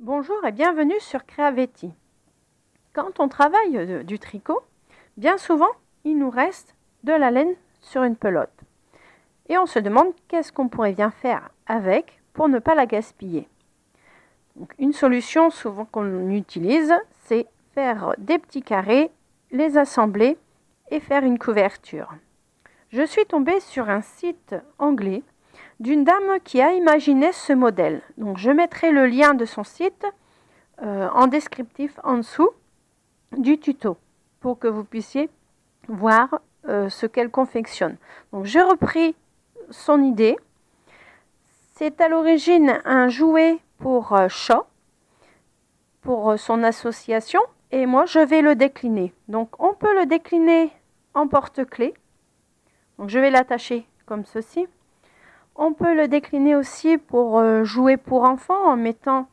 Bonjour et bienvenue sur Creavetti. Quand on travaille du tricot, bien souvent, il nous reste de la laine sur une pelote. Et on se demande qu'est-ce qu'on pourrait bien faire avec pour ne pas la gaspiller. Donc, une solution souvent qu'on utilise, c'est faire des petits carrés, les assembler et faire une couverture. Je suis tombée sur un site anglais d'une dame qui a imaginé ce modèle. Donc, je mettrai le lien de son site en descriptif en dessous du tuto pour que vous puissiez voir ce qu'elle confectionne. Donc, j'ai repris son idée. C'est à l'origine un jouet pour chat, pour son association, et moi je vais le décliner. Donc, on peut le décliner en porte-clés. Donc, je vais l'attacher comme ceci. On peut le décliner aussi pour jouer pour enfants en mettant,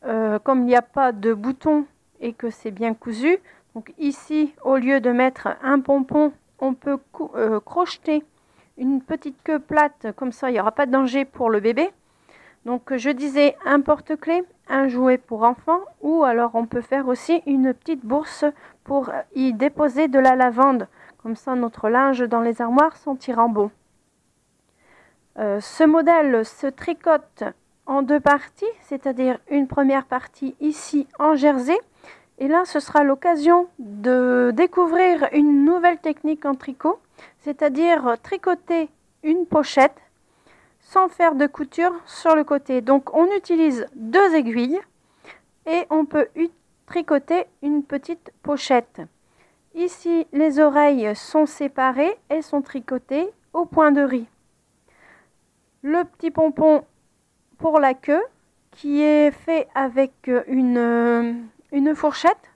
comme il n'y a pas de bouton et que c'est bien cousu, donc ici, au lieu de mettre un pompon, on peut crocheter une petite queue plate, comme ça il n'y aura pas de danger pour le bébé. Donc je disais un porte-clés, un jouet pour enfants, ou alors on peut faire aussi une petite bourse pour y déposer de la lavande. Comme ça notre linge dans les armoires sentira bon. Ce modèle se tricote en deux parties, c'est-à-dire une première partie ici en jersey. Et là, ce sera l'occasion de découvrir une nouvelle technique en tricot, c'est-à-dire tricoter une pochette sans faire de couture sur le côté. Donc, on utilise deux aiguilles et on peut tricoter une petite pochette. Ici, les oreilles sont séparées et sont tricotées au point de riz. Le petit pompon pour la queue qui est fait avec une fourchette.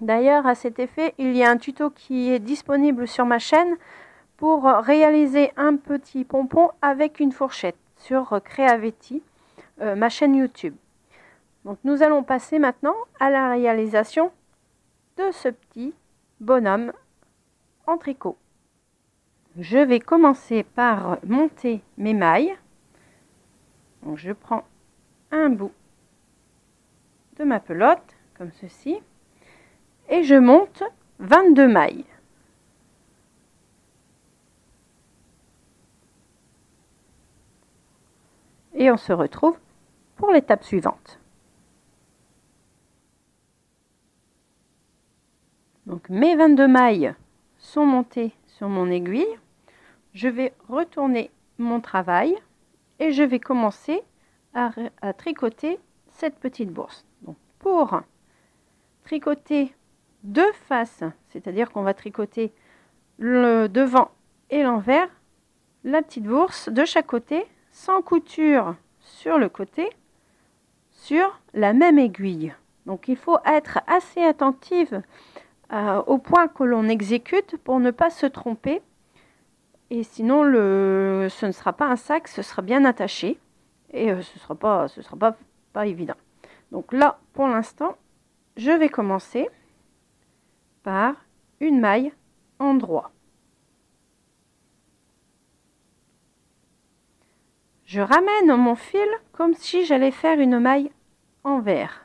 D'ailleurs, à cet effet, il y a un tuto qui est disponible sur ma chaîne pour réaliser un petit pompon avec une fourchette sur Creavetti, ma chaîne YouTube. Donc, nous allons passer maintenant à la réalisation de ce petit bonhomme en tricot. Je vais commencer par monter mes mailles. Donc, je prends un bout de ma pelote, comme ceci, et je monte 22 mailles. Et on se retrouve pour l'étape suivante. Donc, mes 22 mailles sont montées sur mon aiguille. Je vais retourner mon travail et je vais commencer à tricoter cette petite bourse. Donc, pour tricoter deux faces, c'est-à-dire qu'on va tricoter le devant et l'envers, la petite bourse de chaque côté, sans couture sur le côté, sur la même aiguille. Donc, il faut être assez attentive au point que l'on exécute pour ne pas se tromper. Et sinon, ce ne sera pas un sac, ce sera bien attaché. Et ce sera pas évident. Donc là, pour l'instant, je vais commencer par une maille en droit. Je ramène mon fil comme si j'allais faire une maille envers.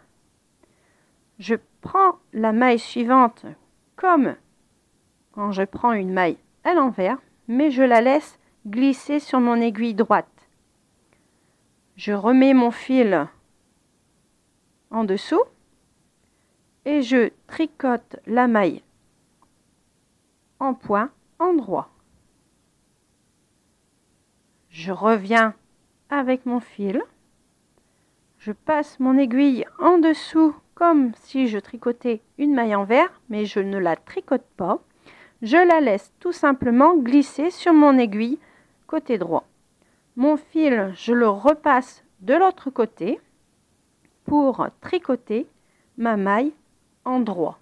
Je prends la maille suivante comme quand je prends une maille à l'envers, mais je la laisse glisser sur mon aiguille droite. Je remets mon fil en dessous et je tricote la maille en point en droit. Je reviens avec mon fil, je passe mon aiguille en dessous comme si je tricotais une maille envers, mais je ne la tricote pas. Je la laisse tout simplement glisser sur mon aiguille côté droit. Mon fil, je le repasse de l'autre côté pour tricoter ma maille en droit.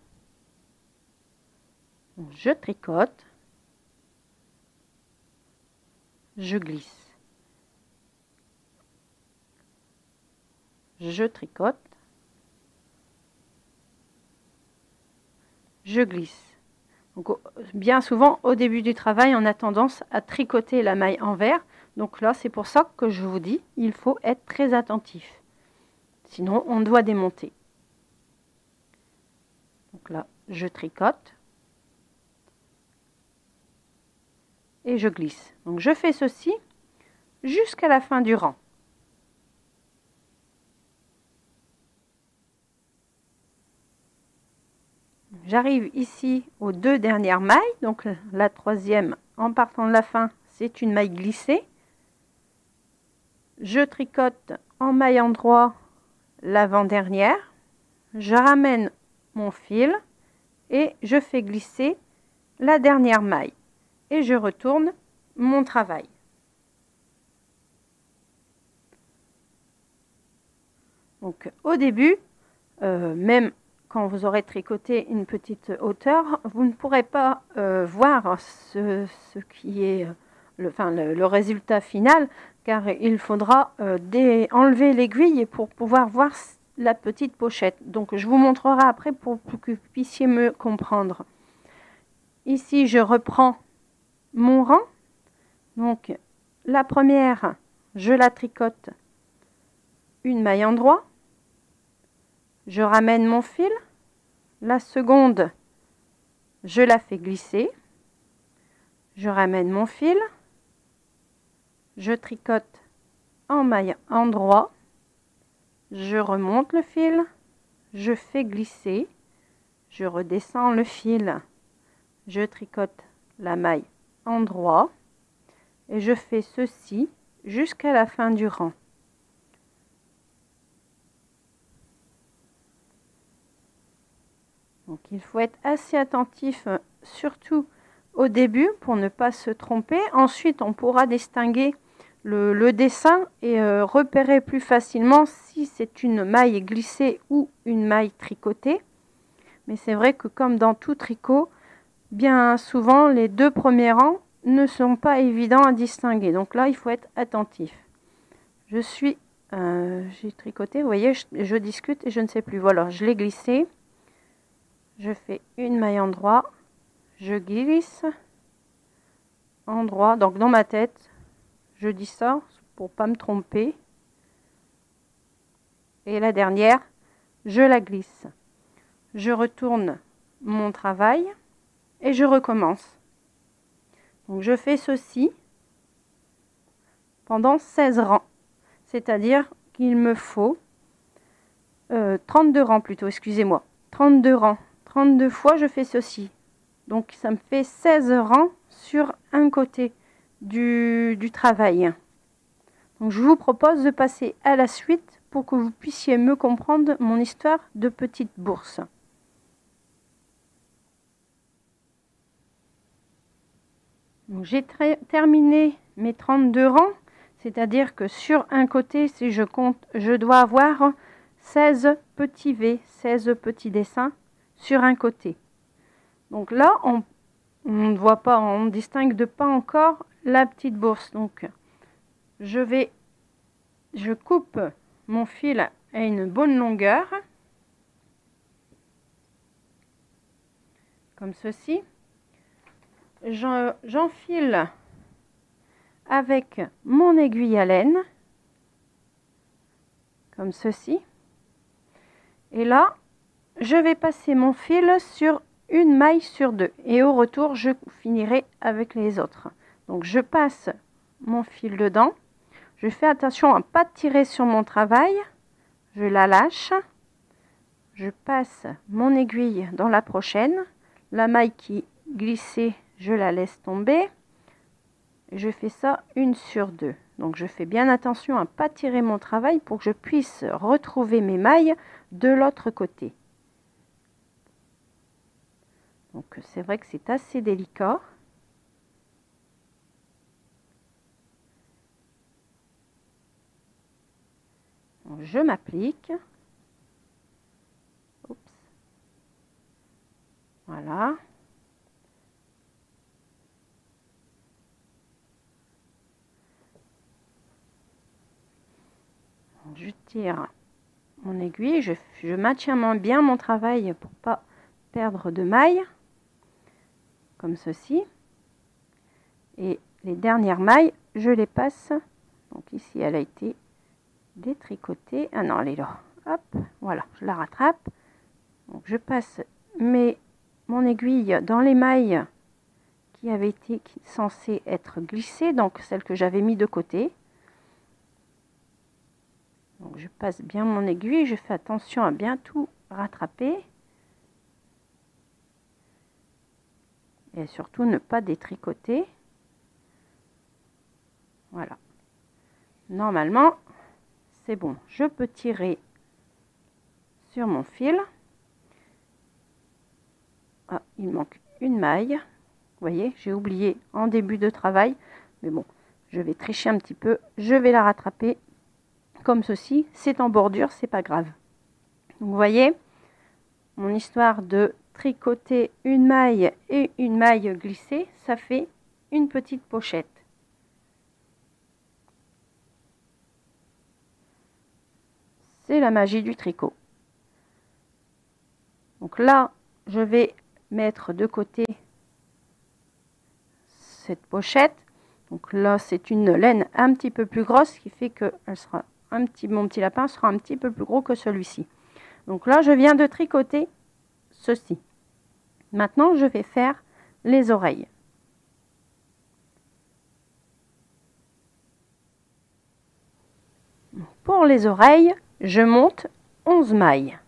Je tricote, je glisse, je tricote, je glisse. Donc, bien souvent, au début du travail, on a tendance à tricoter la maille envers. Donc là, c'est pour ça que je vous dis, il faut être très attentif. sinon on doit démonter. Donc là, je tricote et je glisse. Donc je fais ceci jusqu'à la fin du rang. J'arrive ici aux 2 dernières mailles, donc la troisième en partant de la fin, c'est une maille glissée. Je tricote en maille endroit l'avant-dernière, je ramène mon fil et je fais glisser la dernière maille et je retourne mon travail. Donc au début, même quand vous aurez tricoté une petite hauteur, vous ne pourrez pas voir ce qui est le résultat final, car il faudra enlever l'aiguille pour pouvoir voir la petite pochette. Donc je vous montrerai après pour que vous puissiez me comprendre. Ici, je reprends mon rang. Donc la première, je la tricote une maille endroit. Je ramène mon fil, la seconde, je la fais glisser, je ramène mon fil, je tricote en maille endroit, je remonte le fil, je fais glisser, je redescends le fil, je tricote la maille endroit et je fais ceci jusqu'à la fin du rang. Donc il faut être assez attentif, surtout au début, pour ne pas se tromper. Ensuite, on pourra distinguer le dessin et repérer plus facilement si c'est une maille glissée ou une maille tricotée. Mais c'est vrai que comme dans tout tricot, bien souvent, les 2 premiers rangs ne sont pas évidents à distinguer. Donc là, il faut être attentif. J'ai tricoté, vous voyez, je discute et je ne sais plus. Voilà, je l'ai glissé. Je fais une maille endroit, je glisse endroit, donc dans ma tête, je dis ça pour pas me tromper. Et la dernière, je la glisse. Je retourne mon travail et je recommence. Donc je fais ceci pendant 16 rangs, c'est-à-dire qu'il me faut 32 rangs plutôt, excusez-moi, 32 rangs. 32 fois, je fais ceci. Donc, ça me fait 16 rangs sur un côté du travail. Donc, je vous propose de passer à la suite pour que vous puissiez me comprendre mon histoire de petite bourse. J'ai terminé mes 32 rangs, c'est-à-dire que sur un côté, si je compte, je dois avoir 16 petits V, 16 petits dessins sur un côté. Donc là, on ne voit pas, on ne distingue pas encore la petite bourse. Donc, je coupe mon fil à une bonne longueur, comme ceci. J'enfile avec mon aiguille à laine, comme ceci. Et là, je vais passer mon fil sur une maille sur 2 et au retour je finirai avec les autres. Donc je passe mon fil dedans, je fais attention à ne pas tirer sur mon travail, je la lâche, je passe mon aiguille dans la prochaine, la maille qui glissait je la laisse tomber, je fais ça une sur 2. Donc je fais bien attention à ne pas tirer mon travail pour que je puisse retrouver mes mailles de l'autre côté. Donc c'est vrai que c'est assez délicat. Donc, je m'applique. Oups. Voilà. Donc, je tire mon aiguille, je maintiens bien mon travail pour pas perdre de mailles. Comme ceci, et les dernières mailles je les passe. Donc ici elle a été détricotée, ah non elle est là, hop, voilà, je la rattrape. Donc, je passe mon aiguille dans les mailles qui avaient été censées être glissées, donc celles que j'avais mis de côté. Donc, je passe bien mon aiguille, je fais attention à bien tout rattraper. Et surtout ne pas détricoter. Voilà. Normalement, c'est bon. Je peux tirer sur mon fil. Ah, il manque une maille. Vous voyez, j'ai oublié en début de travail. Mais bon, je vais tricher un petit peu. Je vais la rattraper comme ceci. C'est en bordure, c'est pas grave. Donc, vous voyez, mon histoire de tricoter une maille et une maille glissée, ça fait une petite pochette. C'est la magie du tricot. Donc là, je vais mettre de côté cette pochette. Donc là, c'est une laine un petit peu plus grosse, ce qui fait que mon petit lapin sera un petit peu plus gros que celui-ci. Donc là, je viens de tricoter ceci. Maintenant, je vais faire les oreilles. Pour les oreilles, je monte 11 mailles.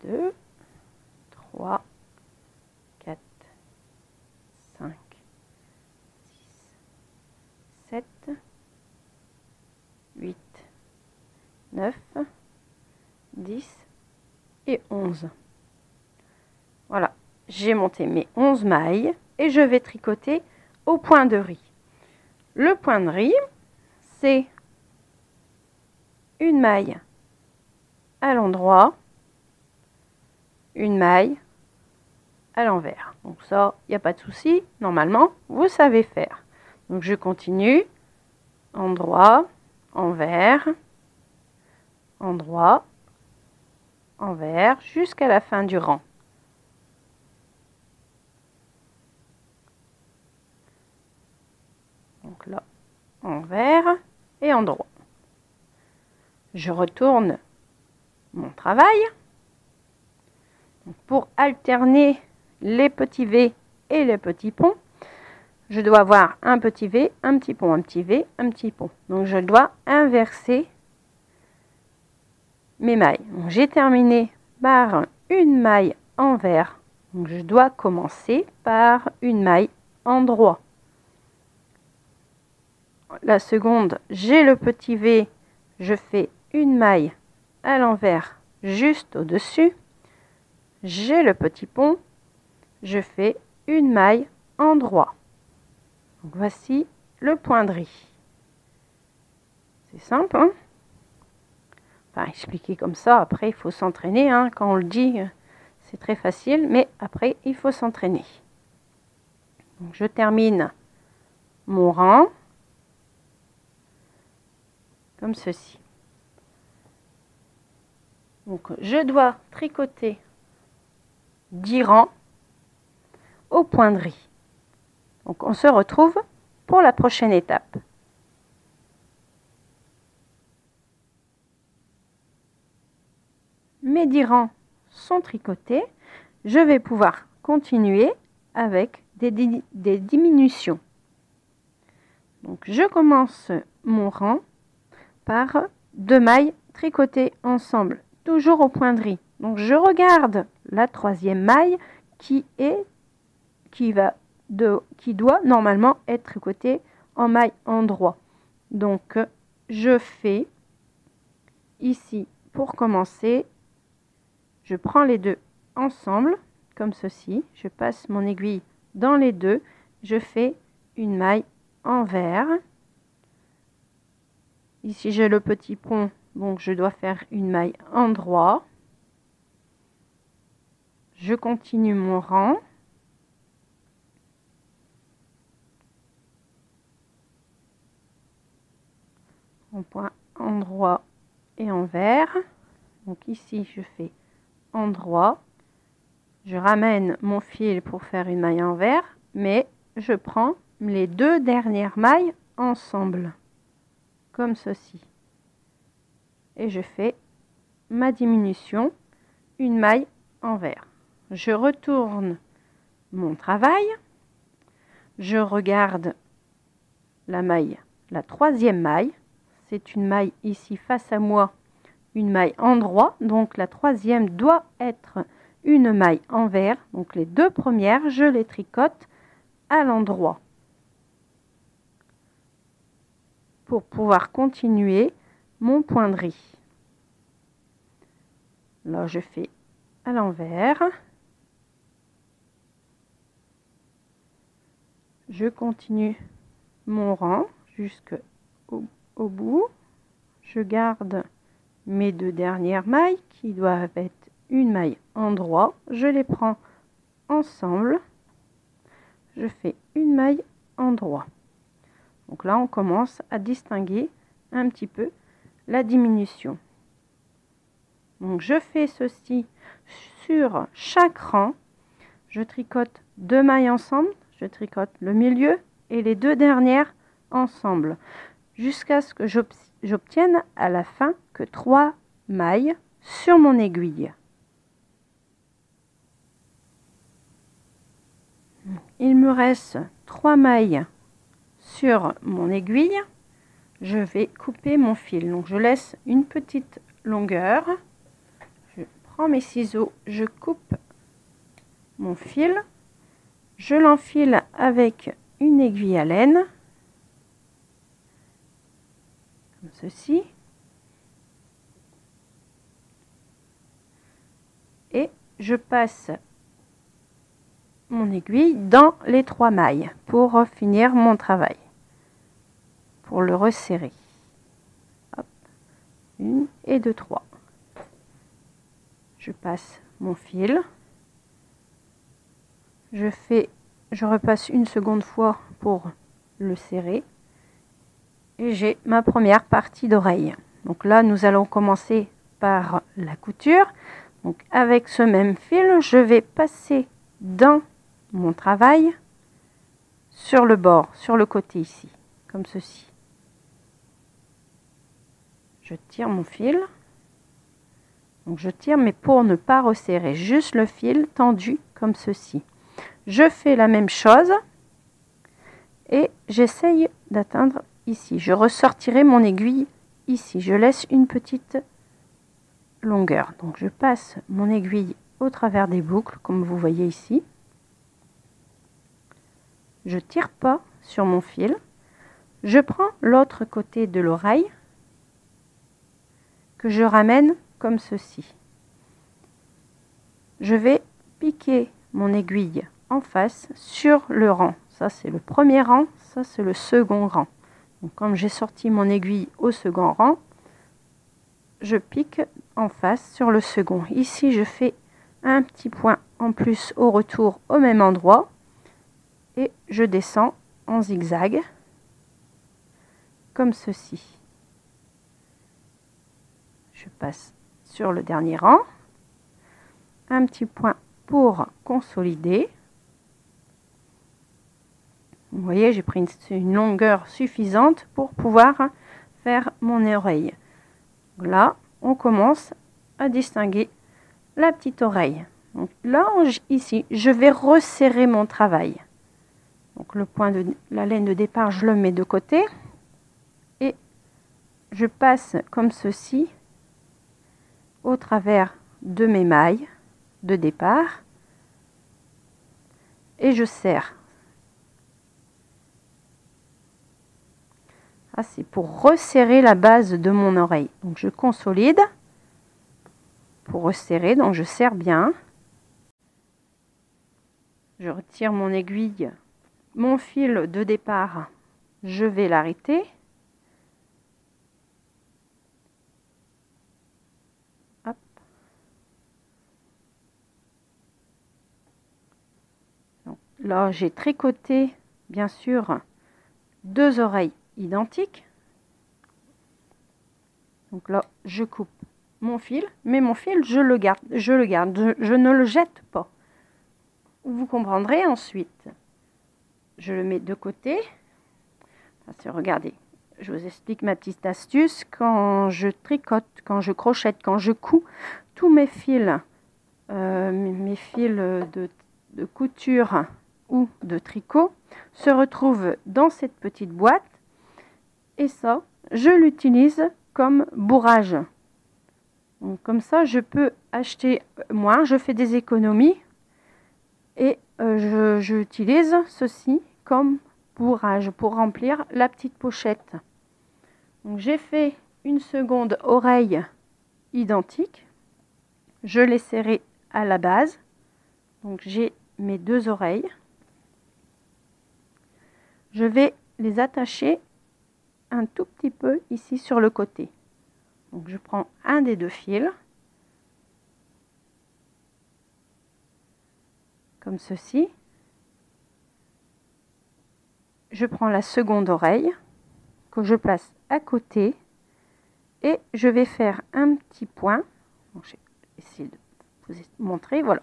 2, 3, 4, 5, 6, 7, 8, 9, 10 et 11. Voilà, j'ai monté mes 11 mailles et je vais tricoter au point de riz. Le point de riz, c'est une maille à l'endroit, une maille à l'envers. Donc ça, il n'y a pas de souci. Normalement, vous savez faire. Donc je continue. Endroit, envers, endroit, envers, jusqu'à la fin du rang. Donc là, envers et endroit. Je retourne mon travail. Pour alterner les petits V et les petits ponts, je dois avoir un petit V, un petit pont, un petit V, un petit pont. Donc je dois inverser mes mailles. J'ai terminé par une maille envers. Donc je dois commencer par une maille endroit. La seconde, j'ai le petit V, je fais une maille à l'envers juste au-dessus. J'ai le petit pont, je fais une maille endroit. Donc voici le point de riz. C'est simple, hein? Enfin, expliquer comme ça, après il faut s'entraîner, hein. Quand on le dit, c'est très facile, mais après il faut s'entraîner. Donc je termine mon rang comme ceci. Donc je dois tricoter 10 rangs au point de riz. Donc on se retrouve pour la prochaine étape. Mes 10 rangs sont tricotés. Je vais pouvoir continuer avec des diminutions. Donc je commence mon rang par 2 mailles tricotées ensemble, toujours au point de riz. Donc je regarde la troisième maille qui doit normalement être tricotée en maille endroit. Donc je fais ici, pour commencer, je prends les deux ensemble comme ceci, je passe mon aiguille dans les deux, je fais une maille envers. Ici j'ai le petit pont, donc je dois faire une maille endroit. Je continue mon rang. En point endroit et envers. Donc ici je fais endroit. Je ramène mon fil pour faire une maille envers, mais je prends les deux dernières mailles ensemble, comme ceci. Et je fais ma diminution, une maille envers. Je retourne mon travail, je regarde la maille, la troisième maille, c'est une maille ici face à moi, une maille endroit, donc la troisième doit être une maille envers, donc les deux premières, je les tricote à l'endroit pour pouvoir continuer mon point de riz. Là, je fais à l'envers. Je continue mon rang jusqu'au bout. Je garde mes deux dernières mailles qui doivent être une maille endroit. Je les prends ensemble. Je fais une maille endroit. Donc là, on commence à distinguer un petit peu la diminution. Donc je fais ceci sur chaque rang. Je tricote deux mailles ensemble. Je tricote le milieu et les deux dernières ensemble jusqu'à ce que j'obtienne à la fin que 3 mailles sur mon aiguille. Il me reste 3 mailles sur mon aiguille. Je vais couper mon fil. Donc je laisse une petite longueur. Je prends mes ciseaux, je coupe mon fil. Je l'enfile avec une aiguille à laine, comme ceci. Et je passe mon aiguille dans les 3 mailles pour finir mon travail, pour le resserrer. Hop. 1 et 2, 3. Je passe mon fil. Je repasse une seconde fois pour le serrer. Et j'ai ma première partie d'oreille. Donc là, nous allons commencer par la couture. Donc avec ce même fil, je vais passer dans mon travail sur le bord, sur le côté ici, comme ceci. Je tire mon fil. Donc je tire, mais pour ne pas resserrer, juste le fil tendu comme ceci. Je fais la même chose et j'essaye d'atteindre ici. Je ressortirai mon aiguille ici. Je laisse une petite longueur. Donc je passe mon aiguille au travers des boucles, comme vous voyez ici. Je tire pas sur mon fil. Je prends l'autre côté de l'oreille que je ramène comme ceci. Je vais piquer mon aiguille en face sur le rang. Ça c'est le premier rang, ça c'est le second rang. Donc comme j'ai sorti mon aiguille au second rang, je pique en face sur le second. Ici je fais un petit point en plus au retour au même endroit et je descends en zigzag comme ceci. Je passe sur le dernier rang, un petit point pour consolider. Vous voyez, j'ai pris une longueur suffisante pour pouvoir faire mon oreille. Là, on commence à distinguer la petite oreille. Donc là, ici, je vais resserrer mon travail. Donc le point de la laine de départ, je le mets de côté. Et je passe comme ceci au travers de mes mailles de départ. Et je serre. Ah, c'est pour resserrer la base de mon oreille. Donc je consolide pour resserrer, donc je serre bien. Je retire mon aiguille, mon fil de départ, je vais l'arrêter. Hop. Donc, là, j'ai tricoté, bien sûr, 2 oreilles identiques. Donc là, je coupe mon fil, mais mon fil, je le garde, je ne le jette pas. Vous comprendrez ensuite. Je le mets de côté. Regardez, je vous explique ma petite astuce. Quand je tricote, quand je crochette, quand je couds, tous mes fils, de couture ou de tricot se retrouvent dans cette petite boîte. Et ça, je l'utilise comme bourrage. Donc, comme ça, je peux acheter moins, je fais des économies et j'utilise ceci comme bourrage pour remplir la petite pochette. Donc, j'ai fait une seconde oreille identique. Je l'ai serrée à la base. Donc, j'ai mes deux oreilles. Je vais les attacher un tout petit peu ici sur le côté. Donc je prends un des deux fils, comme ceci. Je prends la seconde oreille que je place à côté et je vais faire un petit point. Donc, je vais essayer de vous montrer. Voilà,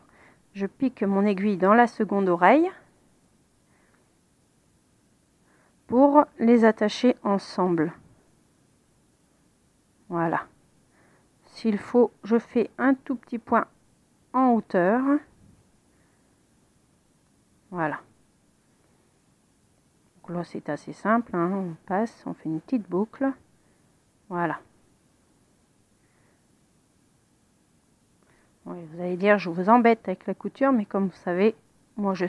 je pique mon aiguille dans la seconde oreille pour les attacher ensemble. Voilà. S'il faut, je fais un tout petit point en hauteur. Voilà. Donc là, c'est assez simple, hein. On passe, on fait une petite boucle. Voilà. Oui, vous allez dire, je vous embête avec la couture, mais comme vous savez, moi je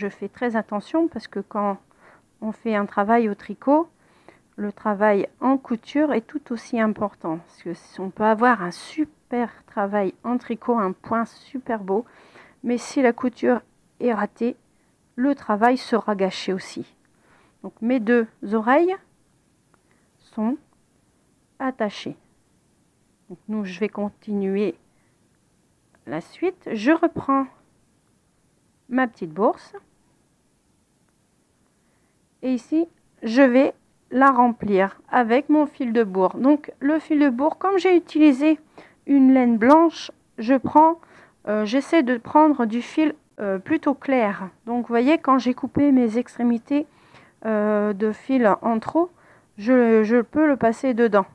fais très attention parce que quand on fait un travail au tricot, le travail en couture est tout aussi important. Parce que on peut avoir un super travail en tricot, un point super beau, mais si la couture est ratée, le travail sera gâché aussi. Donc mes deux oreilles sont attachées. Donc nous, je vais continuer la suite. Je reprends ma petite bourse. Et ici, je vais la remplir avec mon fil de bourre. Donc le fil de bourre, comme j'ai utilisé une laine blanche, j'essaie de prendre du fil plutôt clair. Donc vous voyez, quand j'ai coupé mes extrémités de fil en trop, je peux le passer dedans.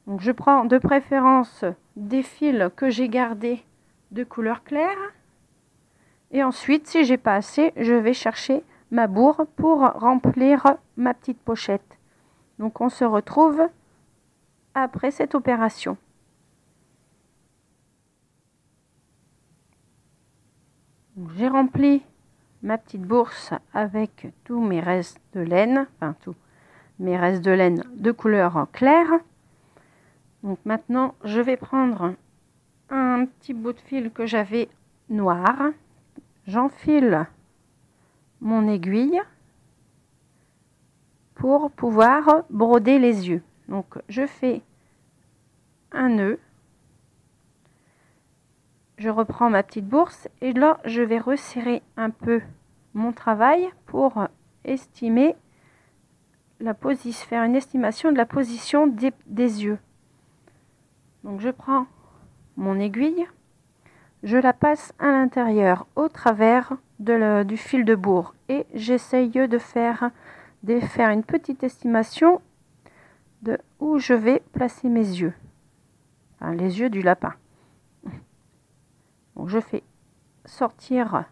Donc je prends de préférence des fils que j'ai gardés de couleur claire. Et ensuite, si j'ai pas assez, je vais chercher ma bourre pour remplir ma petite pochette. Donc on se retrouve après cette opération. J'ai rempli ma petite bourse avec tous mes restes de laine, enfin tous mes restes de laine de couleur claire. Donc maintenant, je vais prendre un petit bout de fil que j'avais noir. J'enfile mon aiguille pour pouvoir broder les yeux. Donc je fais un nœud, je reprends ma petite bourse et là je vais resserrer un peu mon travail pour estimer la position, faire une estimation de la position des yeux. Donc je prends mon aiguille, je la passe à l'intérieur au travers du fil de bourre et j'essaye de faire une petite estimation de où je vais placer mes yeux, enfin, les yeux du lapin. Donc je fais sortir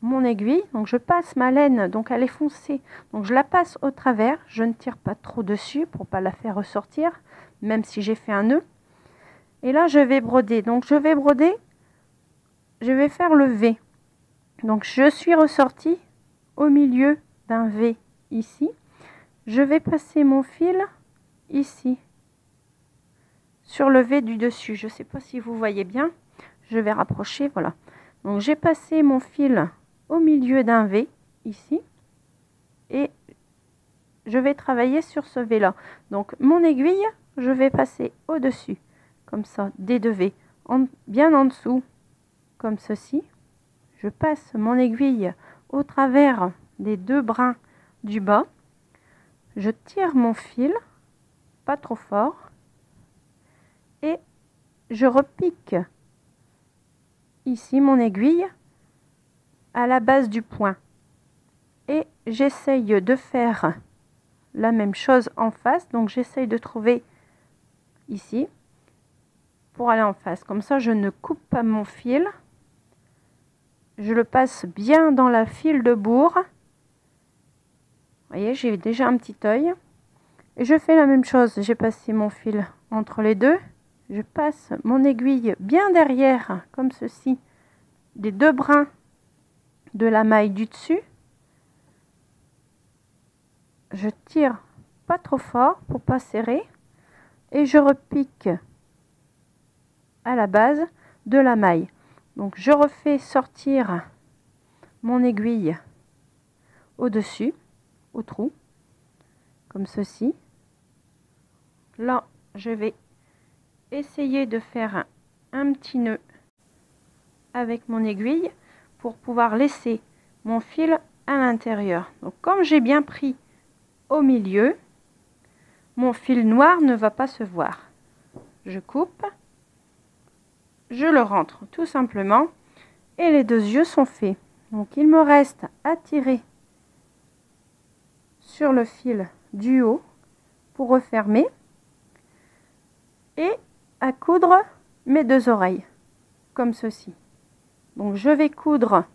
mon aiguille, donc je passe ma laine, donc elle est foncée, donc je la passe au travers, je ne tire pas trop dessus pour pas la faire ressortir, même si j'ai fait un nœud. Et là je vais broder, donc je vais faire le V. Donc je suis ressortie au milieu d'un V ici. Je vais passer mon fil ici, sur le V du dessus. Je ne sais pas si vous voyez bien. Je vais rapprocher, voilà. Donc j'ai passé mon fil au milieu d'un V ici. Et je vais travailler sur ce V là. Donc mon aiguille, je vais passer au-dessus, comme ça, des deux V. Bien en dessous, comme ceci. Je passe mon aiguille au travers des deux brins du bas. Je tire mon fil, pas trop fort, et je repique ici mon aiguille à la base du point. et j'essaye de faire la même chose en face. Donc j'essaye de trouver ici pour aller en face. Comme ça, je ne coupe pas mon fil. Je le passe bien dans la file de bourre. Vous voyez, j'ai déjà un petit œil. Et je fais la même chose. J'ai passé mon fil entre les deux. Je passe mon aiguille bien derrière, comme ceci, des deux brins de la maille du dessus. Je tire pas trop fort pour pas serrer. Et je repique à la base de la maille. Donc je refais sortir mon aiguille au-dessus, au trou, comme ceci. Là, je vais essayer de faire un petit nœud avec mon aiguille pour pouvoir laisser mon fil à l'intérieur. Donc comme j'ai bien pris au milieu, mon fil noir ne va pas se voir. Je coupe, je le rentre tout simplement et les deux yeux sont faits. Donc il me reste à tirer sur le fil du haut pour refermer et à coudre mes deux oreilles comme ceci. Donc je vais coudre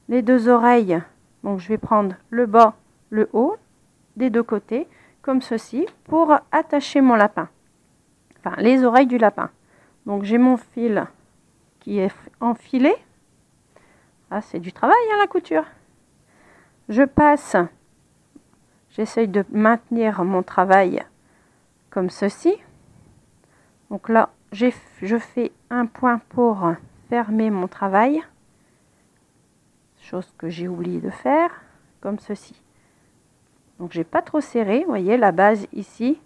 les deux oreilles. Donc je vais prendre le bas, le haut des deux côtés comme ceci pour attacher mon lapin. Enfin les oreilles du lapin. Donc j'ai mon fil qui est enfilé. Ah, c'est du travail hein, la couture. Je passe, j'essaye de maintenir mon travail comme ceci. Donc là, je fais un point pour fermer mon travail. Chose que j'ai oublié de faire, comme ceci. Donc j'ai pas trop serré, vous voyez, la base ici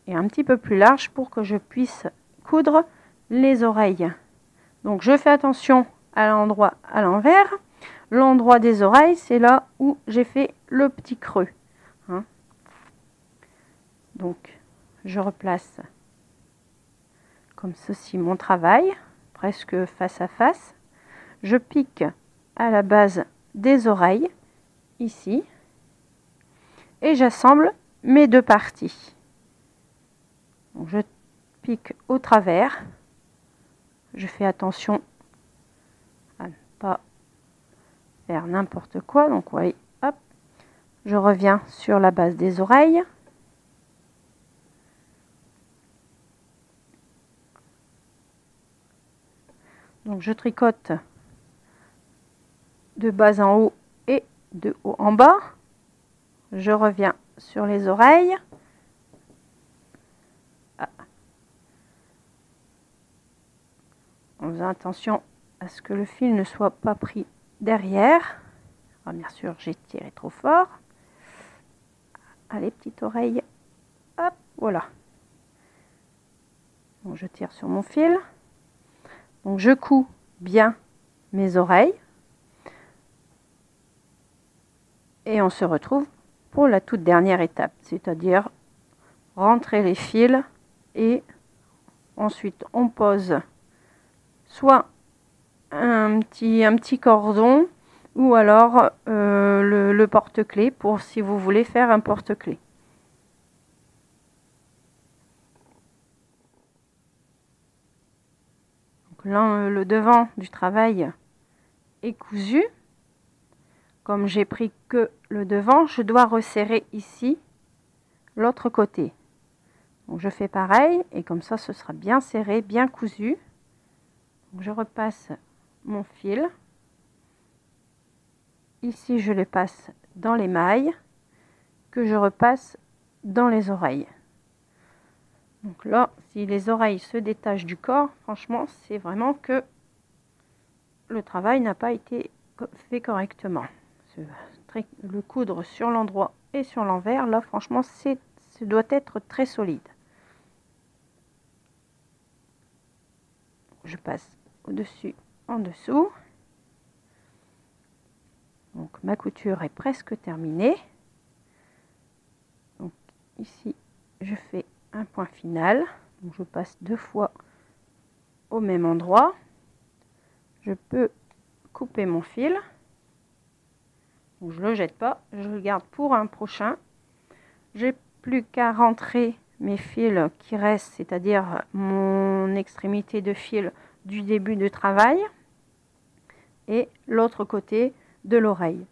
est un petit peu plus large pour que je puisse coudre les oreilles. Donc je fais attention à l'endroit à l'envers. L'endroit des oreilles, c'est là où j'ai fait le petit creux. Hein. Donc je replace comme ceci mon travail, presque face à face. Je pique à la base des oreilles, ici, et j'assemble mes deux parties. Donc je pique au travers. Je fais attention à ne pas faire n'importe quoi. Donc vous voyez, hop, je reviens sur la base des oreilles. Donc je tricote de bas en haut et de haut en bas. Je reviens sur les oreilles. En faisant attention à ce que le fil ne soit pas pris derrière. Alors, bien sûr, j'ai tiré trop fort. Allez, petite oreille. Hop, voilà. Donc, je tire sur mon fil. Donc, je couds bien mes oreilles. Et on se retrouve pour la toute dernière étape, c'est-à-dire rentrer les fils et ensuite on pose soit un petit cordon ou alors le porte-clés pour si vous voulez faire un porte-clés. Là, le devant du travail est cousu. Comme j'ai pris que le devant, je dois resserrer ici l'autre côté. Donc je fais pareil et comme ça ce sera bien serré, bien cousu. Donc je repasse mon fil. Ici je le passe dans les mailles que je repasse dans les oreilles. Donc là, si les oreilles se détachent du corps, franchement, c'est vraiment que le travail n'a pas été fait correctement. Le coudre sur l'endroit et sur l'envers, là, franchement, ça doit être très solide. Je passe au-dessus, en dessous. Donc ma couture est presque terminée. Donc ici, je fais un point final. Donc je passe 2 fois au même endroit. Je peux couper mon fil Donc, je ne le jette pas, je le garde pour un prochain. J'ai plus qu'à rentrer mes fils qui restent, c'est-à-dire mon extrémité de fil du début de travail et l'autre côté de l'oreille.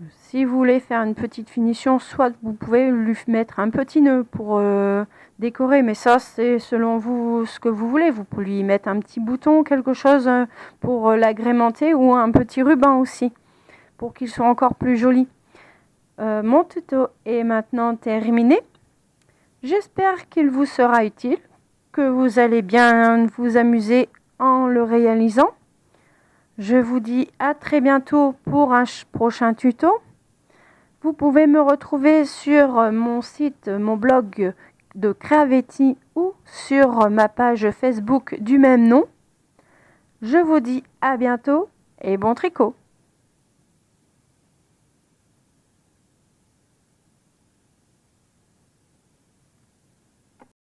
Si vous voulez faire une petite finition, soit vous pouvez lui mettre un petit nœud pour décorer, mais ça c'est selon vous ce que vous voulez. Vous pouvez lui mettre un petit bouton, quelque chose pour l'agrémenter, ou un petit ruban aussi, pour qu'il soit encore plus joli. Mon tuto est maintenant terminé. J'espère qu'il vous sera utile, que vous allez bien vous amuser en le réalisant. Je vous dis à très bientôt pour un prochain tuto. Vous pouvez me retrouver sur mon site, mon blog de Creavetti ou sur ma page Facebook du même nom. Je vous dis à bientôt et bon tricot!